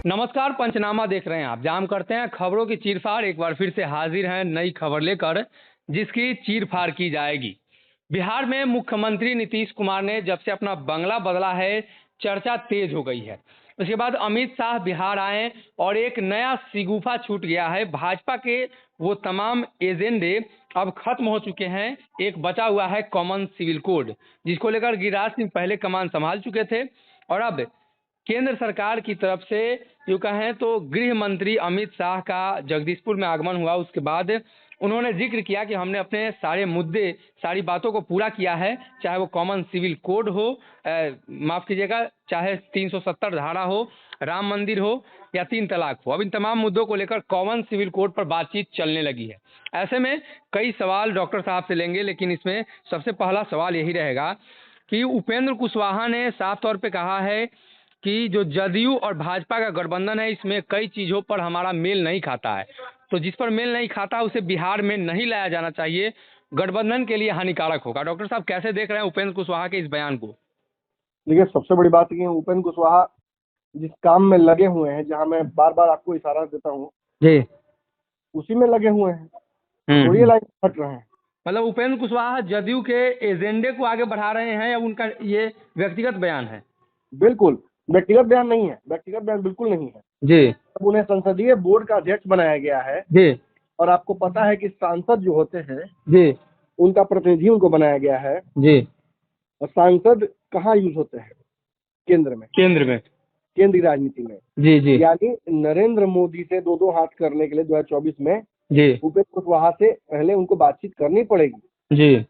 नमस्कार, पंचनामा देख रहे हैं आप। जाम करते हैं खबरों की चीरफाड़। एक बार फिर से हाजिर हैं नई खबर लेकर, जिसकी चीरफाड़ की जाएगी। बिहार में मुख्यमंत्री नीतीश कुमार ने जब से अपना बंगला बदला है, चर्चा तेज हो गई है। उसके बाद अमित शाह बिहार आए और एक नया शिगुफा छूट गया है। भाजपा के वो तमाम एजेंडे अब खत्म हो चुके हैं। एक बचा हुआ है कॉमन सिविल कोड, जिसको लेकर गिरिराज सिंह पहले कमान संभाल चुके थे और अब केंद्र सरकार की तरफ से यूँ कहें तो गृह मंत्री अमित शाह का जगदीशपुर में आगमन हुआ। उसके बाद उन्होंने जिक्र किया कि हमने अपने सारे मुद्दे, सारी बातों को पूरा किया है, चाहे वो कॉमन सिविल कोड हो, माफ़ कीजिएगा, चाहे 370 धारा हो, राम मंदिर हो या 3 तलाक हो। अब इन तमाम मुद्दों को लेकर कॉमन सिविल कोड पर बातचीत चलने लगी है। ऐसे में कई सवाल डॉक्टर साहब से लेंगे, लेकिन इसमें सबसे पहला सवाल यही रहेगा कि उपेंद्र कुशवाहा ने साफ तौर पे कहा है कि जो जदयू और भाजपा का गठबंधन है, इसमें कई चीज़ों पर हमारा मेल नहीं खाता है। तो जिस पर मेल नहीं खाता उसे बिहार में नहीं लाया जाना चाहिए, गठबंधन के लिए हानिकारक होगा। डॉक्टर साहब कैसे देख रहे हैं उपेंद्र कुशवाहा के इस बयान को? देखिए, सबसे बड़ी बात है कि उपेंद्र कुशवाहा जिस काम में लगे हुए हैं, जहां मैं बार बार आपको इशारा देता हूं, जी। उसी में लगे हुए हैं। थोड़ी ये लाइन हट रहे हैं। मतलब उपेंद्र कुशवाहा जदयू के एजेंडे को आगे बढ़ा रहे हैं या उनका ये व्यक्तिगत बयान है? बिल्कुल व्यक्तिगत बयान नहीं है, व्यक्तिगत बयान बिल्कुल नहीं है। जी। अब उन्हें संसदीय बोर्ड का अध्यक्ष बनाया गया है जी। और आपको पता है कि सांसद जो होते हैं, जी। उनका प्रतिनिधि उनको बनाया गया है। जी। और सांसद कहाँ यूज होते हैं? केंद्र में, केंद्र में, केंद्रीय राजनीति में। जी जी यानी नरेंद्र मोदी से दो दो हाथ करने के लिए 2024 में जी उपेंद्र कुशवाहा से पहले उनको बातचीत करनी पड़ेगी। जी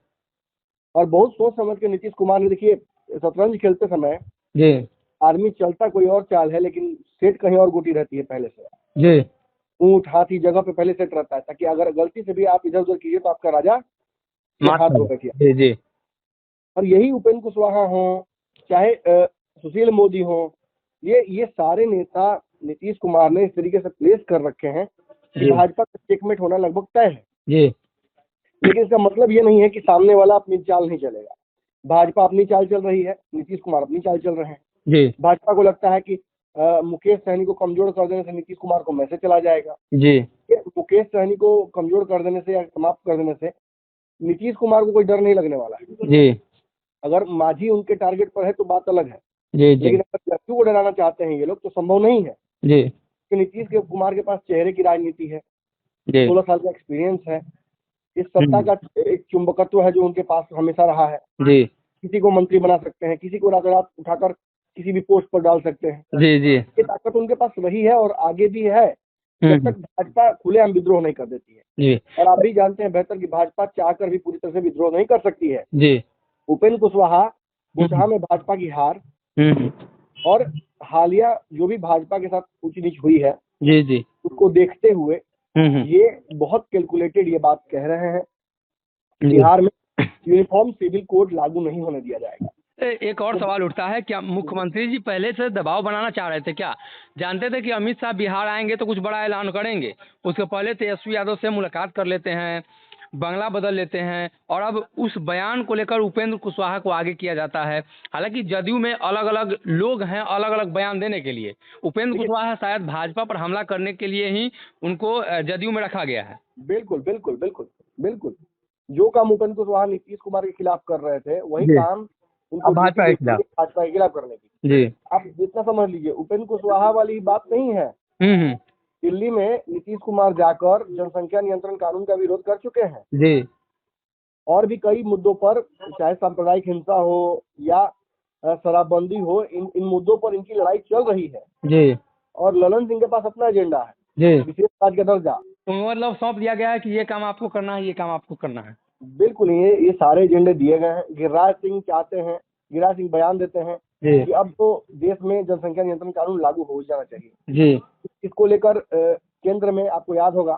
और बहुत सोच समझ के नीतीश कुमार ने, देखिए, शतरंज खेलते समय जी आर्मी चलता कोई और चाल है, लेकिन सेट कहीं और गोटी रहती है पहले से। जी ऊंट हाथी जगह पे पहले सेट रहता है, ताकि अगर गलती से भी आप इधर उधर कीजिए तो आपका राजा के हाथ हो बैठिए। जी जी और यही उपेंद्र कुशवाहा हो, चाहे सुशील मोदी हो, ये सारे नेता नीतीश कुमार ने इस तरीके से प्लेस कर रखे हैं कि जी भाजपा का चेकमेट होना लगभग तय है। जी लेकिन इसका मतलब ये नहीं है कि सामने वाला अपनी चाल नहीं चलेगा। भाजपा अपनी चाल चल रही है, नीतीश कुमार अपनी चाल चल रहे हैं। जी भाजपा को लगता है कि मुकेश सहनी को कमजोर कर देने से नीतीश कुमार को मैसेज चला जाएगा। जी मुकेश सहनी को कमजोर कर देने से या समाप्त कर देने से नीतीश कुमार को कोई डर नहीं लगने वाला है। जी अगर मांझी उनके टारगेट पर है तो बात अलग है, जी जी लेकिन अगर जदयू को डराना चाहते हैं ये लोग तो संभव नहीं है। जी कि नीतीश कुमार के पास चेहरे की राजनीति है, जी 16 साल का एक्सपीरियंस है, इस सत्ता का एक चुंबकत्व है जो उनके पास हमेशा रहा है। जी किसी को मंत्री बना सकते हैं, किसी को रातों रात उठाकर किसी भी पोस्ट पर डाल सकते हैं। जी जी ये ताकत उनके पास रही है और आगे भी है, जब तक भाजपा खुलेआम विद्रोह नहीं कर देती है। जी और आप भी जानते हैं बेहतर कि भाजपा चाहकर भी पूरी तरह से विद्रोह नहीं कर सकती है। जी उपेंद्र कुशवाहा बुचहा में भाजपा की हार और हालिया जो भी भाजपा के साथ ऊंच नीच हुई है, जी जी उसको देखते हुए ये बहुत कैलकुलेटेड ये बात कह रहे हैं, जी। बिहार में यूनिफॉर्म सिविल कोड लागू नहीं होने दिया जाएगा। एक और सवाल उठता है, क्या मुख्यमंत्री जी पहले से दबाव बनाना चाह रहे थे? क्या जानते थे कि अमित शाह बिहार आएंगे तो कुछ बड़ा ऐलान करेंगे? उसके पहले तेजस्वी यादव से मुलाकात कर लेते हैं, बंगला बदल लेते हैं और अब उस बयान को लेकर उपेंद्र कुशवाहा को आगे किया जाता है। हालांकि जदयू में अलग अलग लोग हैं, अलग अलग बयान देने के लिए। उपेंद्र कुशवाहा शायद भाजपा पर हमला करने के लिए ही उनको जदयू में रखा गया है। बिल्कुल बिल्कुल बिल्कुल बिल्कुल। जो काम उपेंद्र कुशवाहा नीतीश कुमार के खिलाफ कर रहे थे, वही काम उनको भाजपा के खिलाफ। भाजपा के खिलाफ करने की। जी। आप जितना समझ लीजिए, उपेंद्र कुशवाहा वाली बात नहीं है। दिल्ली में नीतीश कुमार जाकर जनसंख्या नियंत्रण कानून का विरोध कर चुके हैं। जी और भी कई मुद्दों पर, चाहे सांप्रदायिक हिंसा हो या शराबबंदी हो, इन मुद्दों पर इनकी लड़ाई चल रही है। जी और ललन सिंह के पास अपना एजेंडा है, जी। विशेष राज्य का दर्जा। तो मतलब सौंप दिया गया है कि ये काम आपको करना है, ये काम आपको करना है। बिल्कुल, ये सारे एजेंडे दिए गए हैं। गिरिराज सिंह चाहते हैं, गिरिराज सिंह बयान देते हैं कि अब तो देश में जनसंख्या नियंत्रण कानून लागू हो जाना चाहिए। जी। इसको लेकर केंद्र में आपको याद होगा,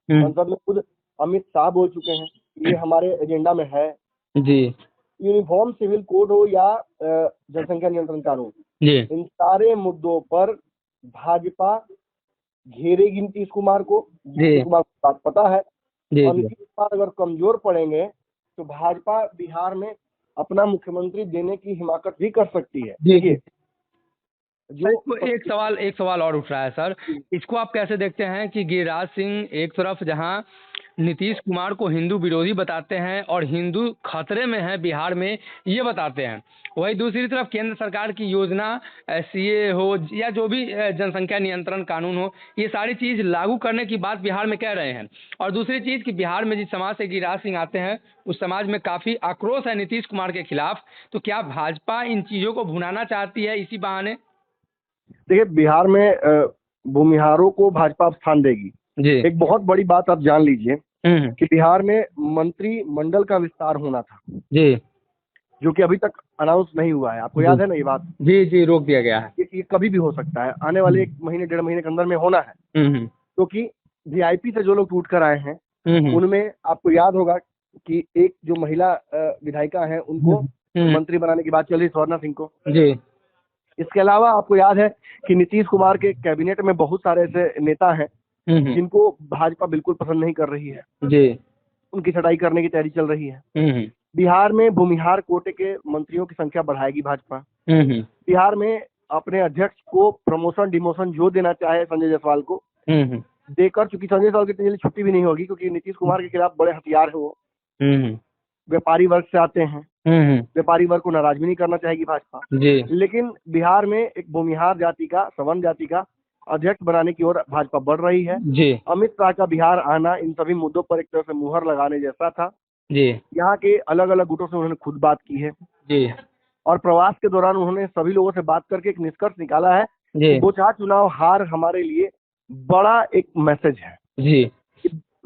संसद में खुद अमित शाह बोल चुके हैं, ये हमारे एजेंडा में है। जी यूनिफॉर्म सिविल कोड हो या जनसंख्या नियंत्रण कानून, जी इन सारे मुद्दों पर भाजपा घेरेगी नीतीश कुमार को। नीतीश कुमार को बात पता है। और नीतीश कुमार अगर कमजोर पड़ेंगे तो भाजपा बिहार में अपना मुख्यमंत्री देने की हिमाकत भी कर सकती है। देखिए, जो एक सवाल और उठ रहा है सर, इसको आप कैसे देखते हैं कि गिरिराज सिंह एक तरफ जहां नीतीश कुमार को हिंदू विरोधी बताते हैं और हिंदू खतरे में है बिहार में ये बताते हैं, वही दूसरी तरफ केंद्र सरकार की योजना सीए हो या जो भी जनसंख्या नियंत्रण कानून हो, ये सारी चीज लागू करने की बात बिहार में कह रहे हैं। और दूसरी चीज कि बिहार में जिस समाज से गिरिराज सिंह आते हैं उस समाज में काफी आक्रोश है नीतीश कुमार के खिलाफ, तो क्या भाजपा इन चीजों को भुनाना चाहती है इसी बहाने? देखिए, बिहार में भूमिहारों को भाजपा अब स्थान देगी जी। एक बहुत बड़ी बात आप जान लीजिए कि बिहार में मंत्रिमंडल का विस्तार होना था जी, जो कि अभी तक अनाउंस नहीं हुआ है। आपको याद है ना ये बात? जी जी, रोक दिया गया है। ये कभी भी हो सकता है, आने वाले 1 महीने 1.5 महीने के अंदर में होना है। क्योंकि वीआईपी से जो लोग टूट कर आए हैं उनमें आपको याद होगा कि एक जो महिला विधायिका है उनको मंत्री बनाने की बात चल रही, स्वर्णा सिंह को जी। इसके अलावा आपको याद है कि नीतीश कुमार के कैबिनेट में बहुत सारे ऐसे नेता हैं जिनको भाजपा बिल्कुल पसंद नहीं कर रही है जी। उनकी छटाई करने की तैयारी चल रही है। बिहार में भूमिहार कोटे के मंत्रियों की संख्या बढ़ाएगी भाजपा। बिहार में अपने अध्यक्ष को प्रमोशन डिमोशन जो देना चाहे संजय जायसवाल को देकर, चूंकि संजय जायसवाल की इतनी जल्दी छुट्टी भी नहीं होगी क्योंकि नीतीश कुमार के खिलाफ बड़े हथियार है वो, व्यापारी वर्ग से आते हैं, व्यापारी वर्ग को नाराज भी नहीं करना चाहेगी भाजपा जी। लेकिन बिहार में एक भूमिहार जाति का, सवर्ण जाति का अध्यक्ष बनाने की ओर भाजपा बढ़ रही है जी। अमित शाह का बिहार आना इन सभी मुद्दों पर एक तरह से मुहर लगाने जैसा था जी। यहाँ के अलग अलग गुटों से उन्होंने खुद बात की है जी। और प्रवास के दौरान उन्होंने सभी लोगों से बात करके एक निष्कर्ष निकाला है जी। बोचहा चुनाव हार हमारे लिए बड़ा एक मैसेज है जी।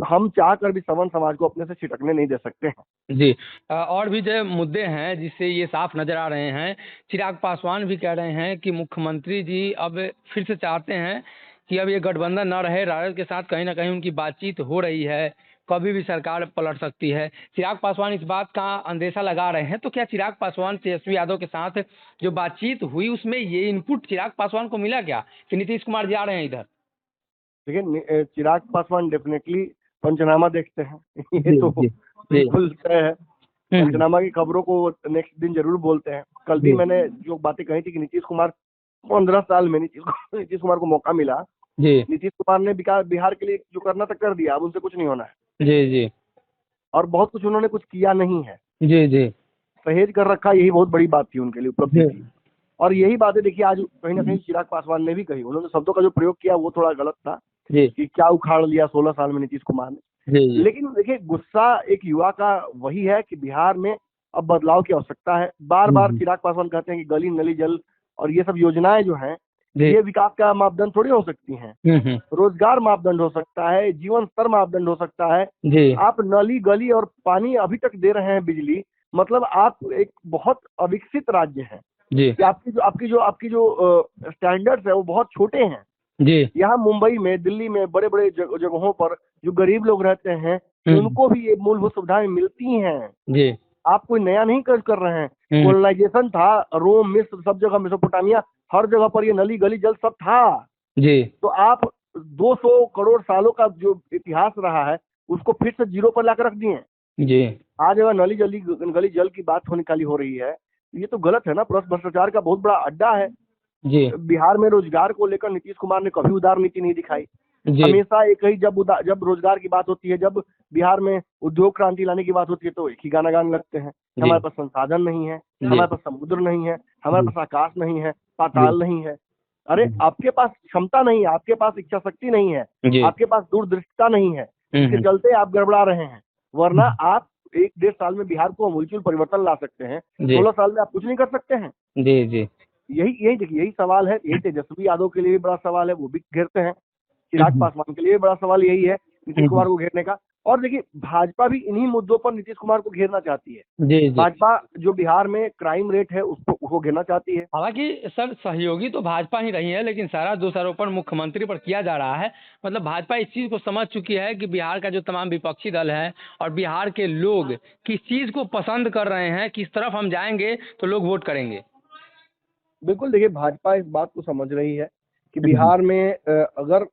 हम चाह कर भी सवर्ण समाज को अपने से छिटकने नहीं दे सकते हैं। जी। और भी जो मुद्दे हैं जिससे ये साफ नजर आ रहे हैं, चिराग पासवान भी कह रहे हैं कि मुख्यमंत्री जी अब फिर से चाहते हैं कि अब ये गठबंधन न रहे, राजद के साथ कहीं ना कहीं उनकी बातचीत हो रही है, कभी भी सरकार पलट सकती है। चिराग पासवान इस बात का अंदेशा लगा रहे हैं, तो क्या चिराग पासवान तेजस्वी यादव के साथ जो बातचीत हुई उसमें ये इनपुट चिराग पासवान को मिला क्या कि नीतीश कुमार जा रहे हैं इधर? देखिए, चिराग पासवान डेफिनेटली पंचनामा देखते हैं ये तो बिल्कुल तय है। पंचनामा की खबरों को नेक्स्ट दिन जरूर बोलते हैं। कल भी मैंने जो बातें कही थी कि नीतीश कुमार 15 साल में नीतीश कुमार को मौका मिला, नीतीश कुमार ने बिहार के लिए जो करना था कर दिया, अब उनसे कुछ नहीं होना है। जी जी। और बहुत कुछ उन्होंने कुछ किया नहीं है। जी जी। सहेज कर रखा, यही बहुत बड़ी बात थी उनके लिए, उपलब्धि थी। और यही बातें देखिए आज कहीं ना कहीं चिराग पासवान ने भी कही। उन्होंने शब्दों का जो प्रयोग किया वो थोड़ा गलत था कि क्या उखाड़ लिया 16 साल में नीतीश कुमार ने। लेकिन देखिए, गुस्सा एक युवा का वही है कि बिहार में अब बदलाव की आवश्यकता है। बार बार चिराग पासवान कहते हैं कि गली नली जल और ये सब योजनाएं जो हैं ये विकास का मापदंड थोड़ी हो सकती हैं। रोजगार मापदंड हो सकता है, जीवन स्तर मापदंड हो सकता है। आप नली गली और पानी अभी तक दे रहे हैं, बिजली, मतलब आप एक बहुत अविकसित राज्य हैं कि आपकी जो स्टैंडर्ड्स है वो बहुत छोटे हैं। यहाँ मुंबई में, दिल्ली में, बड़े बड़े जगहों पर जो गरीब लोग रहते हैं उनको भी ये मूलभूत सुविधाएं मिलती हैं। आप कोई नया नहीं कर रहे हैं। कोलोनाइजेशन था, रोम, मिस्र, सब जगह, मेसोपोटामिया, हर जगह पर ये नली गली जल सब था। तो आप 200 करोड़ सालों का जो इतिहास रहा है उसको फिर से जीरो पर लाकर रख दिए। आज अगर नली गली जल की बात निकाली हो रही है, ये तो गलत है ना। भ्रष्टाचार का बहुत बड़ा अड्डा है। बिहार में रोजगार को लेकर नीतीश कुमार ने कभी उदार नीति नहीं दिखाई। हमेशा एक ही, जब रोजगार की बात होती है, जब बिहार में उद्योग क्रांति लाने की बात होती है तो एक ही गाना गाने लगते हैं। हमारे पास संसाधन नहीं है, हमारे पास समुद्र नहीं है, हमारे पास आकाश नहीं है, पाताल नहीं है। अरे आपके पास क्षमता नहीं है, आपके पास इच्छा शक्ति नहीं है, आपके पास दूरदृष्टिता नहीं है, इसके चलते आप गड़बड़ा रहे हैं। वरना आप 1-1.5 साल में बिहार को अमूलचूल परिवर्तन ला सकते हैं। 16 साल में आप कुछ नहीं कर सकते हैं। यही देखिए, यही सवाल है। यही तेजस्वी यादव के लिए भी बड़ा सवाल है, वो भी घेरते हैं। चिराग पासवान के लिए भी बड़ा सवाल यही है नीतीश कुमार को घेरने का। और देखिए, भाजपा भी इन्हीं मुद्दों पर नीतीश कुमार को घेरना चाहती है। भाजपा जो बिहार में क्राइम रेट है उसको घेरना चाहती है। हालांकि सर, सहयोगी तो भाजपा ही रही है, लेकिन सारा दोषारोपण मुख्यमंत्री पर किया जा रहा है। मतलब भाजपा इस चीज को समझ चुकी है कि बिहार का जो तमाम विपक्षी दल है और बिहार के लोग किस चीज को पसंद कर रहे हैं, किस तरफ हम जाएंगे तो लोग वोट करेंगे। बिल्कुल, देखिए, भाजपा इस बात को समझ रही है कि बिहार में अगर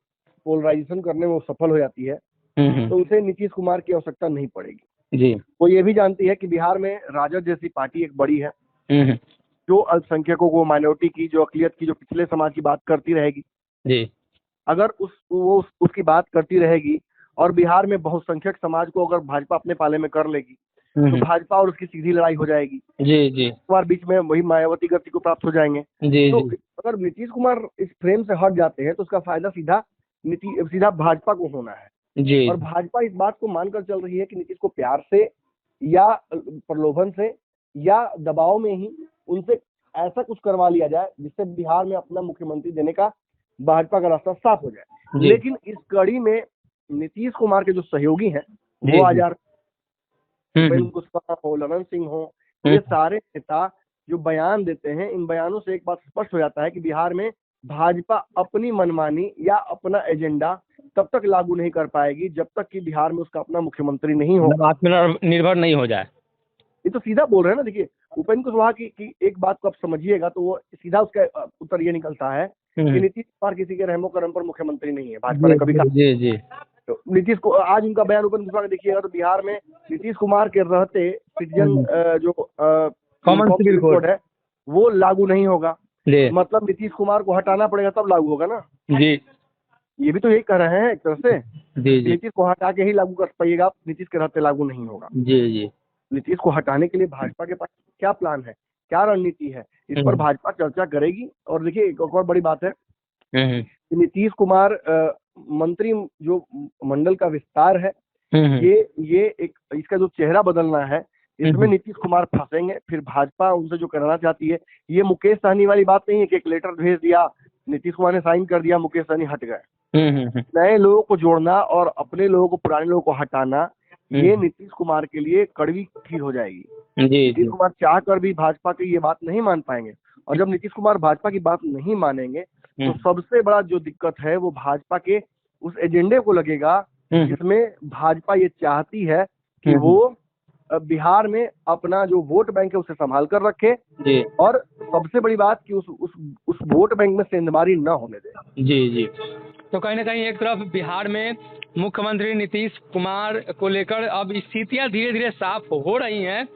पोलराइजेशन करने में वो सफल हो जाती है तो उसे नीतीश कुमार की आवश्यकता नहीं पड़ेगी। वो ये भी जानती है कि बिहार में राजद जैसी पार्टी एक बड़ी है जो अल्पसंख्यकों को, माइनॉरिटी की, जो अकलियत की, जो पिछले समाज की बात करती रहेगी, जी अगर उसकी बात करती रहेगी और बिहार में बहुसंख्यक समाज को अगर भाजपा अपने पाले में कर लेगी तो भाजपा और उसकी सीधी लड़ाई हो जाएगी। जी जी इस बार बीच में वही मायावती गति को प्राप्त हो जाएंगे। जी तो जी अगर नीतीश कुमार इस फ्रेम से हट जाते हैं तो उसका फायदा सीधा भाजपा को होना है। जी और भाजपा इस बात को मानकर चल रही है कि नीतीश को प्यार से या प्रलोभन से या दबाव में ही उनसे ऐसा कुछ करवा लिया जाए जिससे बिहार में अपना मुख्यमंत्री देने का भाजपा का रास्ता साफ हो जाए। जी लेकिन इस कड़ी में नीतीश कुमार के जो सहयोगी हैं जी वो आज जी उपेंद्र कुशवाहा हो, ललन सिंह हो, ये सारे नेता जो बयान देते हैं, इन बयानों से एक बात स्पष्ट हो जाता है कि बिहार में भाजपा अपनी मनमानी या अपना एजेंडा तब तक लागू नहीं कर पाएगी जब तक कि बिहार में उसका अपना मुख्यमंत्री नहीं हो, आत्मनिर्भर नहीं हो जाए। ये तो सीधा बोल रहे हैं ना। देखिए, उपेंद्र कुशवाहा की एक बात को आप समझिएगा तो वो सीधा उसका उत्तर ये निकलता है कि नीतीश कुमार किसी के रहमो करम पर मुख्यमंत्री नहीं है। भाजपा ने कभी कहा। जी जी तो नीतीश को आज उनका बयान उपेंद्र कुशवाहा का देखिएगा तो बिहार में नीतीश कुमार के रहते सिटीजन जो कॉमन सिविल कोड है वो लागू नहीं होगा। जी मतलब नीतीश कुमार को हटाना पड़ेगा तब लागू होगा ना। जी ये भी तो यही कह रहे हैं एक तरह से। जी जी नीतीश को हटा के ही लागू कर पाइएगा, नीतीश के रहते लागू नहीं होगा। जी जी नीतीश को हटाने के लिए भाजपा के पास क्या प्लान है, क्या रणनीति है, इस पर भाजपा चर्चा करेगी। और देखिए, एक और बड़ी बात है कि नीतीश कुमार मंत्री जो मंडल का विस्तार है, ये एक इसका जो चेहरा बदलना है, इसमें नीतीश कुमार फंसेंगे। फिर भाजपा उनसे जो करना चाहती है, ये मुकेश सहनी वाली बात नहीं है कि एक लेटर भेज दिया, नीतीश कुमार ने साइन कर दिया, मुकेश सहनी हट गए। नए लोगों को जोड़ना और अपने लोगों को, पुराने लोगों को हटाना, ये नीतीश कुमार के लिए कड़वी खीर हो जाएगी। नीतीश कुमार चाह कर भी भाजपा की ये बात नहीं मान पाएंगे। और जब नीतीश कुमार भाजपा की बात नहीं मानेंगे तो सबसे बड़ा जो दिक्कत है वो भाजपा के उस एजेंडे को लगेगा जिसमें भाजपा ये चाहती है कि वो बिहार में अपना जो वोट बैंक है उसे संभाल कर रखे। जी। और सबसे बड़ी बात कि उस वोट बैंक में सेंधमारी न होने दे। जी जी। तो कहीं ना कहीं एक तरफ बिहार में मुख्यमंत्री नीतीश कुमार को लेकर अब स्थितियां धीरे धीरे साफ हो रही हैं,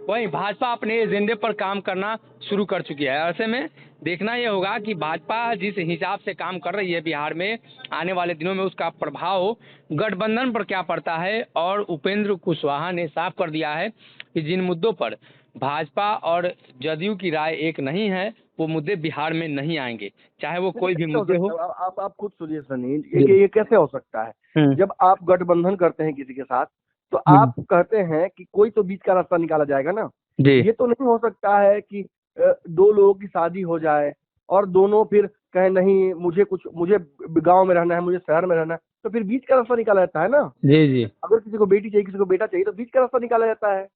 वहीं भाजपा अपने एजेंडे पर काम करना शुरू कर चुकी है। ऐसे में देखना ये होगा कि भाजपा जिस हिसाब से काम कर रही है बिहार में, आने वाले दिनों में उसका प्रभाव गठबंधन पर क्या पड़ता है। और उपेंद्र कुशवाहा ने साफ कर दिया है कि जिन मुद्दों पर भाजपा और जदयू की राय एक नहीं है, वो मुद्दे बिहार में नहीं आएंगे, चाहे वो कोई भी मुद्दे हो। आप खुद सोचिए सनी, ये कैसे हो सकता है? जब आप गठबंधन करते हैं किसी के साथ तो आप कहते हैं कि कोई तो बीच का रास्ता निकाला जाएगा ना। ये तो नहीं हो सकता है कि दो लोगों की शादी हो जाए और दोनों फिर कहे नहीं मुझे गांव में रहना है, मुझे शहर में रहना है, तो फिर बीच का रास्ता निकाला जाता है ना। जी जी। अगर किसी को बेटी चाहिए, किसी को बेटा चाहिए, तो बीच का रास्ता निकाला जाता है।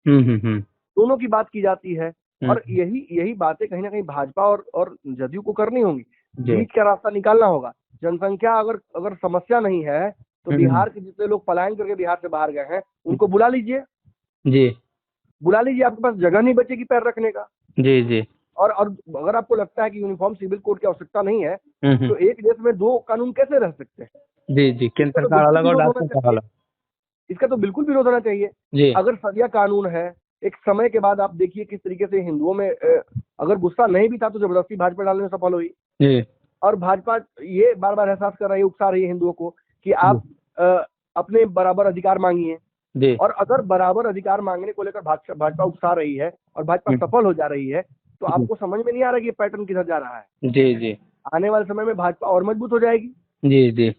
दोनों की बात की जाती है। और यही बातें कहीं ना कहीं भाजपा और जदयू को करनी होंगी। बीच का रास्ता निकालना होगा। जनसंख्या अगर समस्या नहीं है तो बिहार के जितने लोग पलायन करके बिहार से बाहर गए हैं उनको बुला लीजिए। जी, बुला लीजिए। आपके पास जगह नहीं बचेगी पैर रखने का। जी जी। और अगर आपको लगता है कि यूनिफॉर्म सिविल कोड की आवश्यकता नहीं है तो एक देश में दो कानून कैसे रह सकते हैं? जी जी। केंद्र सरकार अलग और राज्य सरकार अलग, इसका तो बिल्कुल विरोध होना चाहिए। अगर सरिया कानून है, एक समय के बाद आप देखिए किस तरीके से हिंदुओं में अगर गुस्सा नहीं भी था तो जबरदस्ती भाजपा डालने में सफल हुई। जी। और भाजपा ये बार बार एहसास कर रही है, उकसा रही है हिंदुओं को कि आप अपने बराबर अधिकार मांगिए। और अगर बराबर अधिकार मांगने को लेकर भाजपा उकसा रही है और भाजपा सफल हो जा रही है तो आपको समझ में नहीं आ रहा कि पैटर्न किधर जा रहा है। जी जी। आने वाले समय में भाजपा और मजबूत हो जाएगी। जी जी।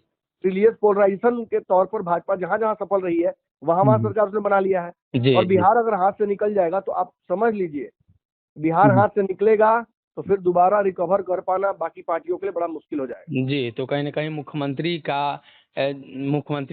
रिलीजियस पोलराइजेशन के तौर पर भाजपा जहां जहां सफल रही है वहां सरकार उसने बना लिया है। जी, और बिहार अगर हाथ से निकल जाएगा तो आप समझ लीजिए, बिहार हाथ से निकलेगा तो फिर दोबारा रिकवर कर पाना बाकी पार्टियों के लिए बड़ा मुश्किल हो जाएगा। जी। तो कहीं ना कहीं मुख्यमंत्री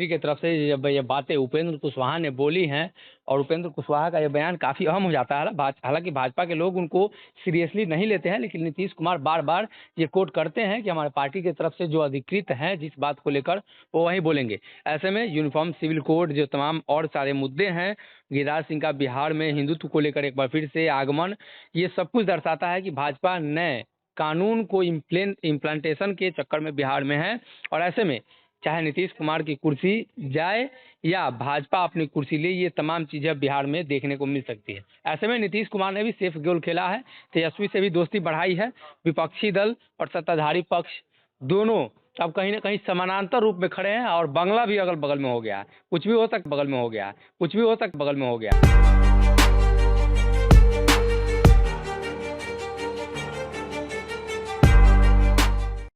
की तरफ से जब ये बातें उपेंद्र कुशवाहा ने बोली हैं, और उपेंद्र कुशवाहा का ये बयान काफ़ी अहम हो जाता है। हालांकि भाजपा के लोग उनको सीरियसली नहीं लेते हैं, लेकिन नीतीश कुमार बार बार ये कोट करते हैं कि हमारे पार्टी की तरफ से जो अधिकृत हैं जिस बात को लेकर वो वही बोलेंगे। ऐसे में यूनिफॉर्म सिविल कोड, जो तमाम और सारे मुद्दे हैं, गिरिराज सिंह का बिहार में हिंदुत्व को लेकर एक बार फिर से आगमन, ये सब कुछ दर्शाता है कि भाजपा नए कानून को इम्प्लांटेशन के चक्कर में बिहार में है। और ऐसे में चाहे नीतीश कुमार की कुर्सी जाए या भाजपा अपनी कुर्सी ले, ये तमाम चीजें बिहार में देखने को मिल सकती है। ऐसे में नीतीश कुमार ने भी सेफ गोल खेला है, तेजस्वी से भी दोस्ती बढ़ाई है। विपक्षी दल और सत्ताधारी पक्ष दोनों अब कहीं ना कहीं समानांतर रूप में खड़े हैं और बंगला भी अगल बगल में हो गया है। कुछ भी हो सकता बगल में हो गया है, कुछ भी हो सकता बगल में हो गया है।